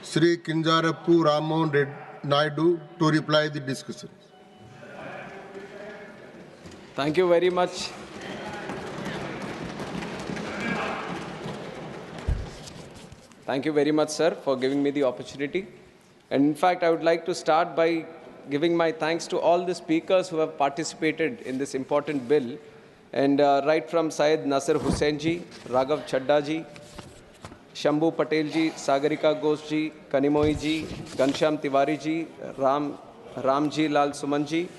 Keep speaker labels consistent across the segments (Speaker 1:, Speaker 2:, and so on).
Speaker 1: Sri Kinjarapu Rammohan Naidu to reply the discussion.
Speaker 2: Thank you very much. Thank you very much, sir, for giving me the opportunity. And in fact, I would like to start by giving my thanks to all the speakers who have participated in this important bill. And right from Syed Nasir Hussain ji, Raghav Chadda ji, Shambhu Patel ji, Sagarika Ghosh ji, Kanimoy ji, Ghanshyam Tiwari ji, Ramji Lal Suman ji,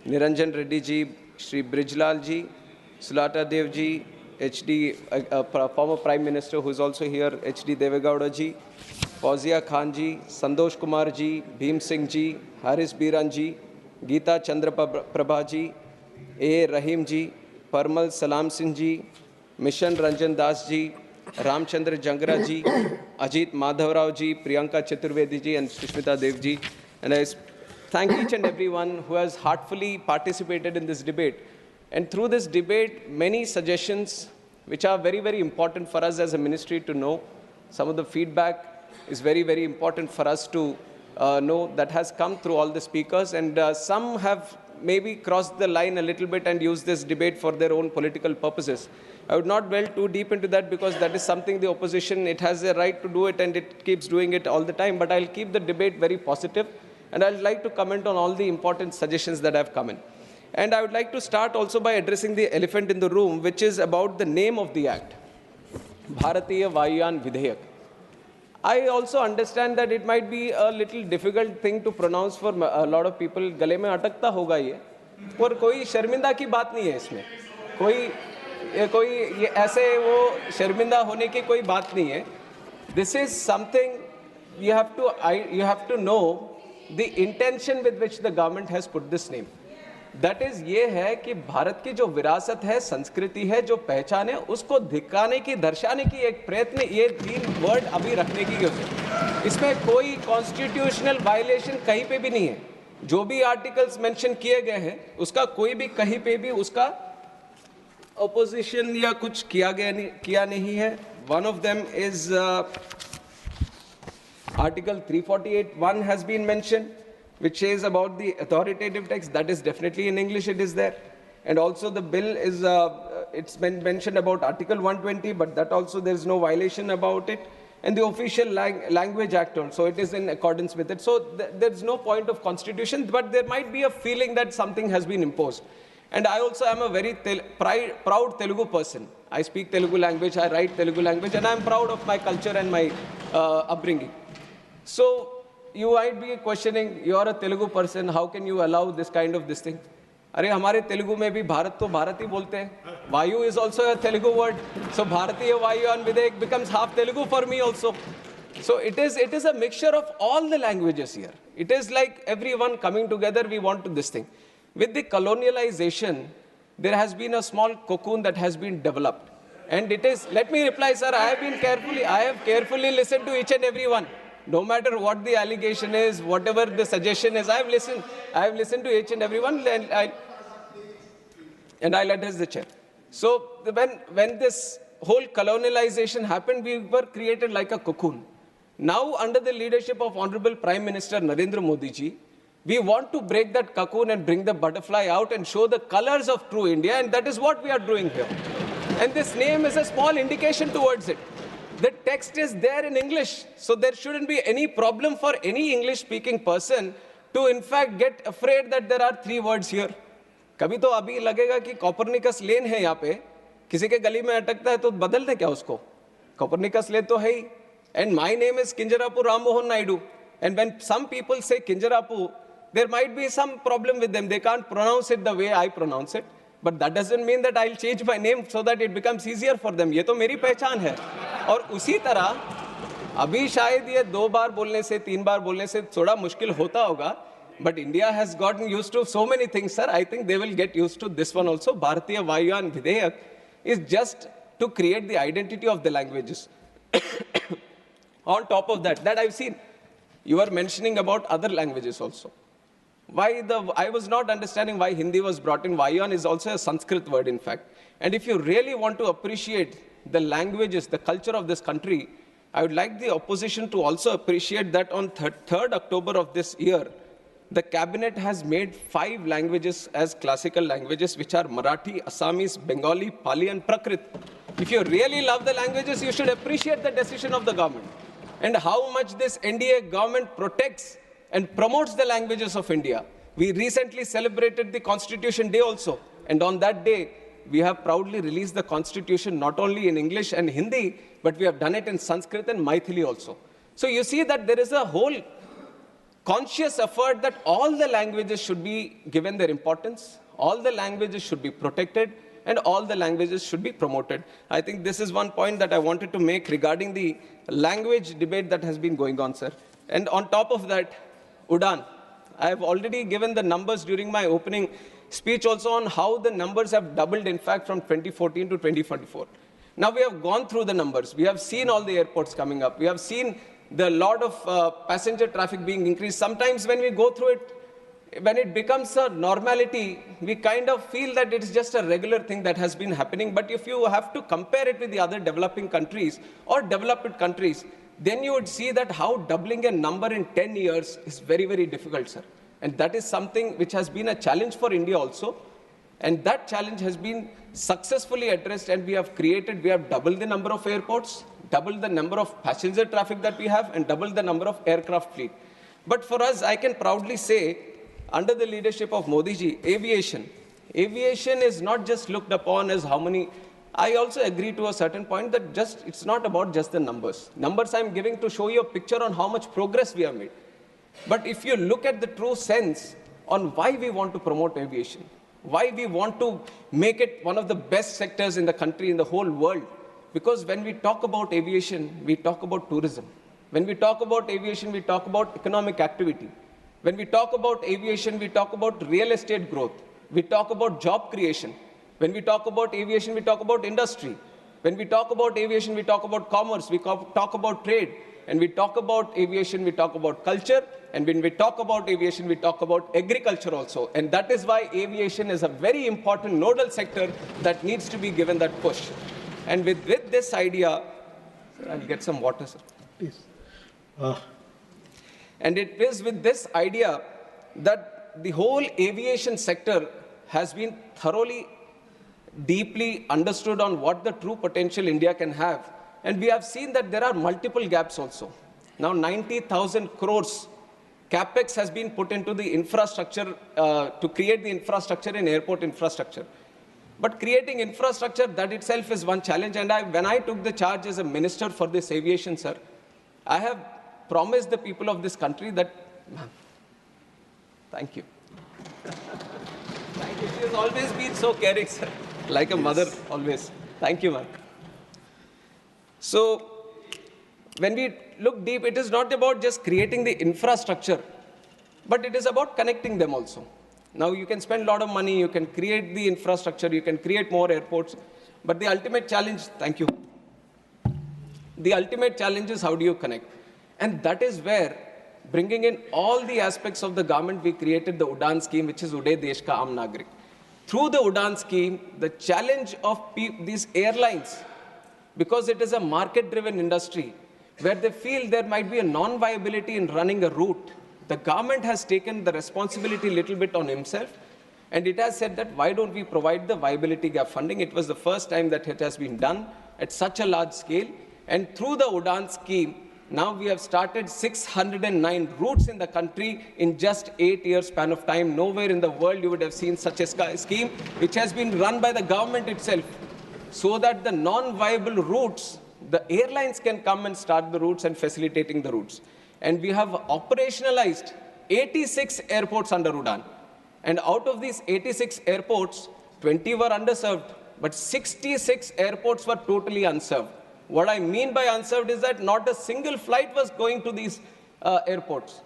Speaker 2: Niranjan Reddy ji, Shri Brijlal ji, Sulata Dev ji, HD, former Prime Minister who is also here, HD Devegowda ji, Fauzia Khan ji, Santosh Kumar ji, Bhim Singh ji, Haris Biran ji, Geeta Chandra Prabha ji, A. Rahim ji, Parmal Salam Singh ji, Mission Ranjan Das ji, Ramchandra Jangra ji, Ajit Madhavrao ji, Priyanka Chaturvedi ji and Sushmita Dev ji. And I thank each and everyone who has heartfully participated in this debate. And through this debate, many suggestions which are very, very important for us as a ministry to know. Some of the feedback is very, very important for us to know that has come through all the speakers. And some have maybe crossed the line a little bit and used this debate for their own political purposes. I would not delve too deep into that because that is something the opposition, it has a right to do it and it keeps doing it all the time. But I'll keep the debate very positive and I'd like to comment on all the important suggestions that have come in. And I would like to start also by addressing the elephant in the room, which is about the name of the act, Bharatiya Vayuyan Vidhayak. I also understand that it might be a little difficult thing to pronounce for a lot of people. गले में अटकता होगा ये, पर कोई शर्मिंदा की बात नहीं है इसमें. कोई ये ऐसे वो शर्मिंदा होने की कोई बात नहीं है. This is something you have to know the intention with which the government has put this name. That is ये है कि भारत की जो विरासत है, संस्कृति है, जो पहचान है, उसको दिखाने की, दर्शाने की एक प्रयत्न ये 3 वर्ड अभी रखने की है. इसमें कोई कॉन्स्टिट्यूशनल वायलेशन कहीं पे भी नहीं है. जो भी आर्टिकल्स मेंशन किए गए हैं, उसका कोई भी कहीं पे भी उसका ऑपोजिशन या कुछ किया नहीं है. One of them is Article 348(1) has been mentioned, which says about the authoritative text. That is definitely in English, it is there. And also the bill is, it's been mentioned about Article 120, but that also there is no violation about it. And the official language act also, it is in accordance with it. So there is no point of constitution, but there might be a feeling that something has been imposed. And I also am a very proud Telugu person. I speak Telugu language, I write Telugu language, and I am proud of my culture and my upbringing. So you might be questioning, you are a Telugu person, how can you allow this kind of this thing? अरे हमारे तेलुगु में भी भारत तो भारत ही बोलते हैं. Vayu is also a Telugu word. So Bharatiya Vayuyan Vidhayak becomes half Telugu for me also. So it is a mixture of all the languages here. It is like everyone coming together, we want to this thing. With the colonialization, there has been a small cocoon that has been developed. And it is, let me reply, sir, I have carefully listened to each and every one. No matter what the allegation is, whatever the suggestion is, I have listened to each and every one, and I'll address the chair. So when this whole colonialization happened, we were created like a cocoon. Now, under the leadership of Honorable Prime Minister Narendra Modi ji, we want to break that cocoon and bring the butterfly out and show the colors of true India, and that is what we are doing here. And this name is a small indication towards it. The text is there in English, so there shouldn't be any problem for any English-speaking person to, in fact, get afraid that there are 3 words here. कभी तो अभी लगेगा कि Copernicus lane है यहाँ पे, किसी के गली में अटकता है तो बदल दे क्या उसको? कॉपरनिकस लेन तो है ही. And my name is Kinjarapu Rammohan Naidu. And when some people say Kinjarapu, there might be some problem with them. They can't pronounce it the way I pronounce it. But that doesn't mean that I'll change my name so that it becomes easier for them. ये तो मेरी पहचान है. और उसी तरह अभी शायद ये 2 बार बोलने से 3 बार बोलने से थोड़ा मुश्किल होता होगा. But India has gotten used to so many things, sir. I think they will get used to this one also. Bharatiya Vayuyan Vidhayak is just to create the identity of the languages. On top of that I've seen, you are mentioning about other languages also. I was not understanding why Hindi was brought in. Vayuyan is also a Sanskrit word, in fact. And if you really want to appreciate the languages, the culture of this country, I would like the opposition to also appreciate that on 3rd October of this year, the cabinet has made 5 languages as classical languages, which are Marathi, Assamese, Bengali, Pali, and Prakrit. If you really love the languages, you should appreciate the decision of the government and how much this NDA government protects and promotes the languages of India. We recently celebrated the Constitution Day also, and on that day, we have proudly released the Constitution not only in English and Hindi, but we have done it in Sanskrit and Maithili also. So you see that there is a whole conscious effort that all the languages should be given their importance, all the languages should be protected, and all the languages should be promoted. I think this is one point that I wanted to make regarding the language debate that has been going on, sir. And on top of that, UDAN. I have already given the numbers during my opening speech also on how the numbers have doubled, in fact, from 2014 to 2024. Now we have gone through the numbers. We have seen all the airports coming up. We have seen the lot of passenger traffic being increased. Sometimes when we go through it, when it becomes a normality, we kind of feel that it's just a regular thing that has been happening. But if you have to compare it with the other developing countries or developed countries, then you would see that how doubling a number in 10 years is very, very difficult, sir. And that is something which has been a challenge for India also. And that challenge has been successfully addressed, and we have doubled the number of airports, doubled the number of passenger traffic that we have, and doubled the number of aircraft fleet. But for us, I can proudly say, under the leadership of Modi ji, aviation is not just looked upon as how many. I also agree to a certain point that it's not about just the numbers. Numbers I'm giving to show you a picture on how much progress we have made. But if you look at the true sense on why we want to promote aviation, why we want to make it one of the best sectors in the country, in the whole world, because when we talk about aviation, we talk about tourism. When we talk about aviation, we talk about economic activity. When we talk about aviation, we talk about real estate growth. We talk about job creation. When we talk about aviation, we talk about industry. When we talk about aviation, we talk about commerce, we talk about trade. And we talk about aviation, we talk about culture. And when we talk about aviation, we talk about agriculture also. And that is why aviation is a very important nodal sector that needs to be given that push. And with this idea, I'll get some water, sir.
Speaker 1: Please.
Speaker 2: And it is with this idea that the whole aviation sector has been thoroughly, deeply understood on what the true potential India can have. And we have seen that there are multiple gaps also. Now 90,000 crores capex has been put into the infrastructure to create the infrastructure in airport infrastructure. But creating infrastructure, that itself is one challenge. And when I took the charge as a minister for this aviation, sir, I have promised the people of this country that, ma'am, thank you. Thank you. She has always been so caring, sir, like a mother always. Thank you, ma'am. So, when we look deep, it is not about just creating the infrastructure, but it is about connecting them also. Now, you can spend a lot of money, you can create the infrastructure, you can create more airports, but the ultimate challenge, thank you, the ultimate challenge is how do you connect? And that is where, bringing in all the aspects of the government, we created the UDAN scheme, which is Uday Desh Ka Aam Nagrik. Through the UDAN scheme, the challenge of these airlines, because it is a market-driven industry, where they feel there might be a non-viability in running a route, the government has taken the responsibility a little bit on himself, and it has said that why don't we provide the viability gap funding? It was the first time that it has been done at such a large scale, and through the UDAN scheme, now we have started 609 routes in the country in just 8 years span of time. Nowhere in the world you would have seen such a scheme, which has been run by the government itself, so that the non-viable routes, the airlines can come and start the routes and facilitating the routes. And we have operationalized 86 airports under UDAN. And out of these 86 airports, 20 were underserved, but 66 airports were totally unserved. What I mean by unserved is that not a single flight was going to these airports.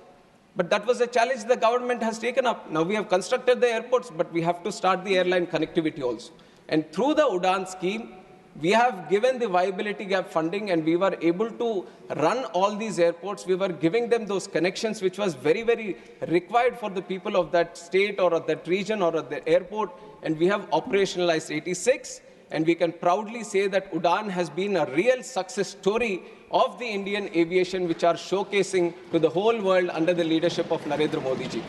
Speaker 2: But that was a challenge the government has taken up. Now we have constructed the airports, but we have to start the airline connectivity also. And through the UDAN scheme, we have given the viability gap funding, and we were able to run all these airports. We were giving them those connections, which was very, very required for the people of that state or of that region or of the airport. And we have operationalized 86. and we can proudly say that UDAN has been a real success story of the Indian aviation, which are showcasing to the whole world under the leadership of Narendra Modi ji.